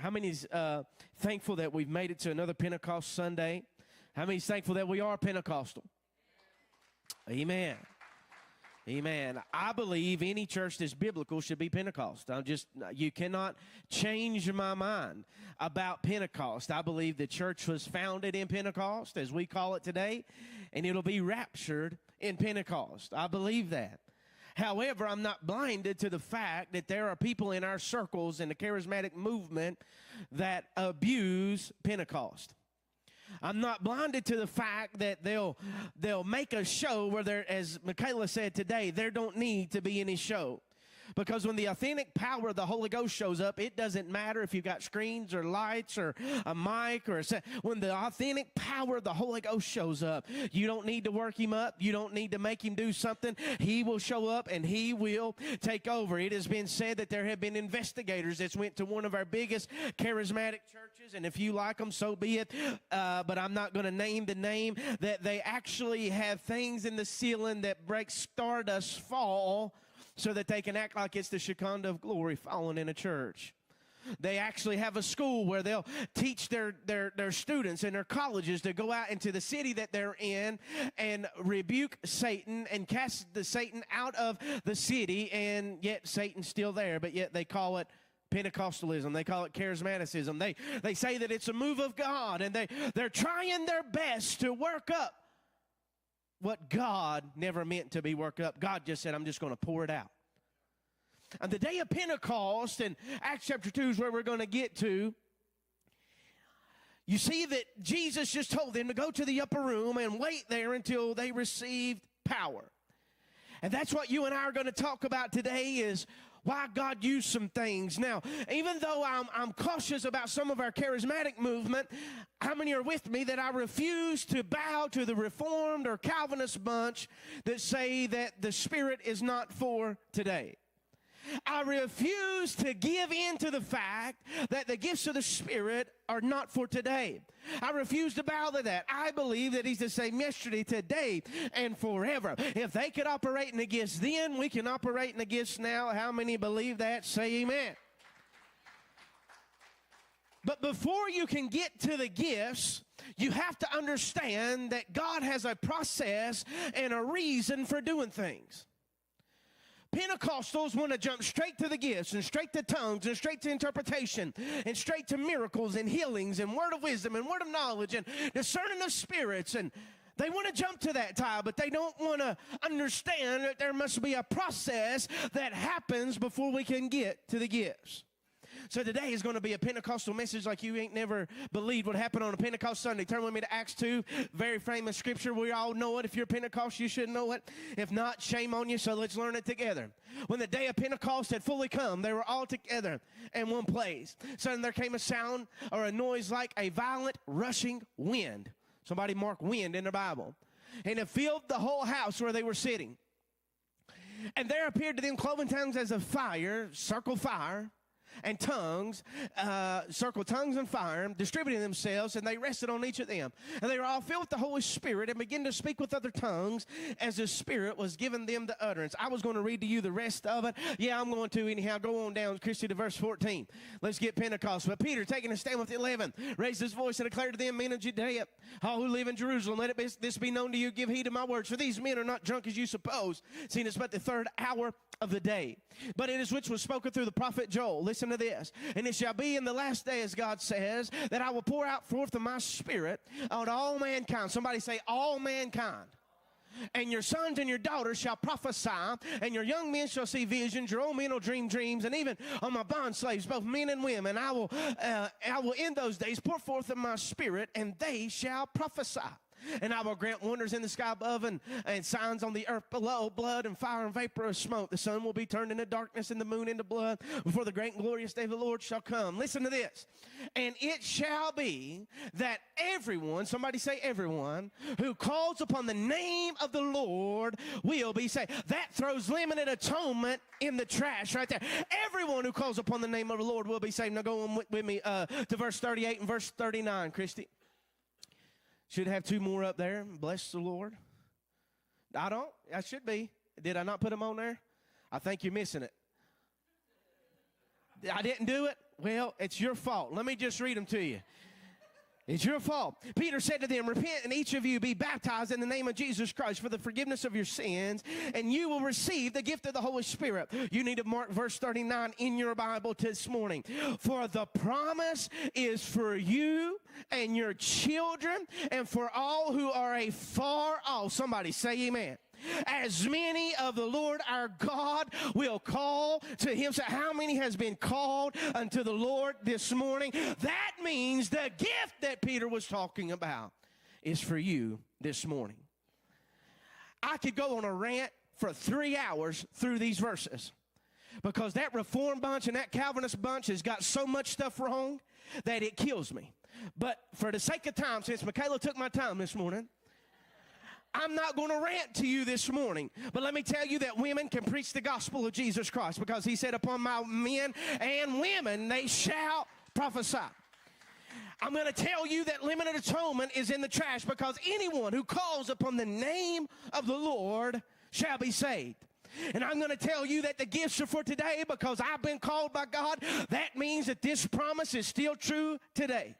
How many's thankful that we've made it to another Pentecost Sunday? How many's thankful that we are Pentecostal? Amen. Amen. I believe any church that's biblical should be Pentecost. You cannot change my mind about Pentecost. I believe the church was founded in Pentecost, as we call it today, and it'll be raptured in Pentecost. I believe that. However, I'm not blinded to the fact that there are people in our circles in the charismatic movement that abuse Pentecost. I'm not blinded to the fact that they'll make a show where there, as Michaela said today, there don't need to be any show. Because when the authentic power of the Holy Ghost shows up, it doesn't matter if you've got screens or lights or a mic or when the authentic power of the Holy Ghost shows up, you don't need to work him up. You don't need to make him do something. He will show up and he will take over. It has been said that there have been investigators that went to one of our biggest charismatic churches, and if you like them, so be it. But I'm not going to name the name, that they actually have things in the ceiling that break stardust fall so that they can act like it's the Shekinah of glory falling in a church. They actually have a school where they'll teach their students in their colleges to go out into the city that they're in and rebuke Satan and cast the Satan out of the city, and yet Satan's still there, but yet they call it Pentecostalism. They call it charismaticism. They say that it's a move of God, and they're trying their best to work up what God never meant to be worked up. God just said, I'm just going to pour it out. On the day of Pentecost, in Acts chapter 2 is where we're going to get to, you see that Jesus just told them to go to the upper room and wait there until they received power. And that's what you and I are going to talk about today, is why God used some things. Now, even though I'm cautious about some of our charismatic movement, how many are with me that I refuse to bow to the Reformed or Calvinist bunch that say that the Spirit is not for today? I refuse to give in to the fact that the gifts of the Spirit are not for today. I refuse to bow to that. I believe that he's the same yesterday, today, and forever. If they could operate in the gifts then, we can operate in the gifts now. How many believe that? Say amen. But before you can get to the gifts, you have to understand that God has a process and a reason for doing things. Pentecostals want to jump straight to the gifts and straight to tongues and straight to interpretation and straight to miracles and healings and word of wisdom and word of knowledge and discerning of spirits, and they want to jump to that tile, but they don't want to understand that there must be a process that happens before we can get to the gifts. So today is going to be a Pentecostal message like you ain't never believed what happened on a Pentecost Sunday. Turn with me to Acts 2, very famous scripture. We all know it. If you're Pentecost, you should know it. If not, shame on you, so let's learn it together. When the day of Pentecost had fully come, they were all together in one place. Suddenly there came a sound or a noise like a violent rushing wind. Somebody mark wind in the Bible. And it filled the whole house where they were sitting. And there appeared to them cloven tongues as of fire, circle fire, and tongues, circle tongues and fire, distributing themselves, and they rested on each of them. And they were all filled with the Holy Spirit and began to speak with other tongues as the Spirit was giving them the utterance. I was going to read to you the rest of it. Yeah, I'm going to anyhow. Go on down, Christy, to verse 14. Let's get Pentecost. But Peter, taking a stand with the 11, raised his voice and declared to them, men of Judea, all who live in Jerusalem, let this be known to you, give heed to my words. For these men are not drunk as you suppose, seeing it's but the third hour of the day. But it is which was spoken through the prophet Joel. Listen to this. And it shall be in the last day, as God says, that I will pour out forth of my Spirit on all mankind. Somebody say, all mankind. And your sons and your daughters shall prophesy, and your young men shall see visions, your old men will dream dreams, and even on my bond slaves, both men and women, I will in those days pour forth of my Spirit, and they shall prophesy. And I will grant wonders in the sky above and signs on the earth below, blood and fire and vapor of smoke. The sun will be turned into darkness and the moon into blood before the great and glorious day of the Lord shall come. Listen to this. And it shall be that everyone, somebody say everyone, who calls upon the name of the Lord will be saved. That throws limited atonement in the trash right there. Everyone who calls upon the name of the Lord will be saved. Now go on with me to verse 38 and verse 39, Christy. Should have two more up there. Bless the Lord. I should be. Did I not put them on there? I think you're missing it. I didn't do it. Well, it's your fault. Let me just read them to you. It's your fault. Peter said to them, repent and each of you be baptized in the name of Jesus Christ for the forgiveness of your sins, and you will receive the gift of the Holy Spirit. You need to mark verse 39 in your Bible this morning. For the promise is for you and your children and for all who are afar off. Somebody say amen. As many of the Lord our God will call to him. So how many has been called unto the Lord this morning? That means the gift that Peter was talking about is for you this morning. I could go on a rant for 3 hours through these verses, because that Reformed bunch and that Calvinist bunch has got so much stuff wrong that it kills me. But for the sake of time, since Michaela took my time this morning, I'm not going to rant to you this morning, but let me tell you that women can preach the gospel of Jesus Christ, because he said, upon my men and women they shall prophesy. I'm going to tell you that limited atonement is in the trash, because anyone who calls upon the name of the Lord shall be saved. And I'm going to tell you that the gifts are for today, because I've been called by God. That means that this promise is still true today.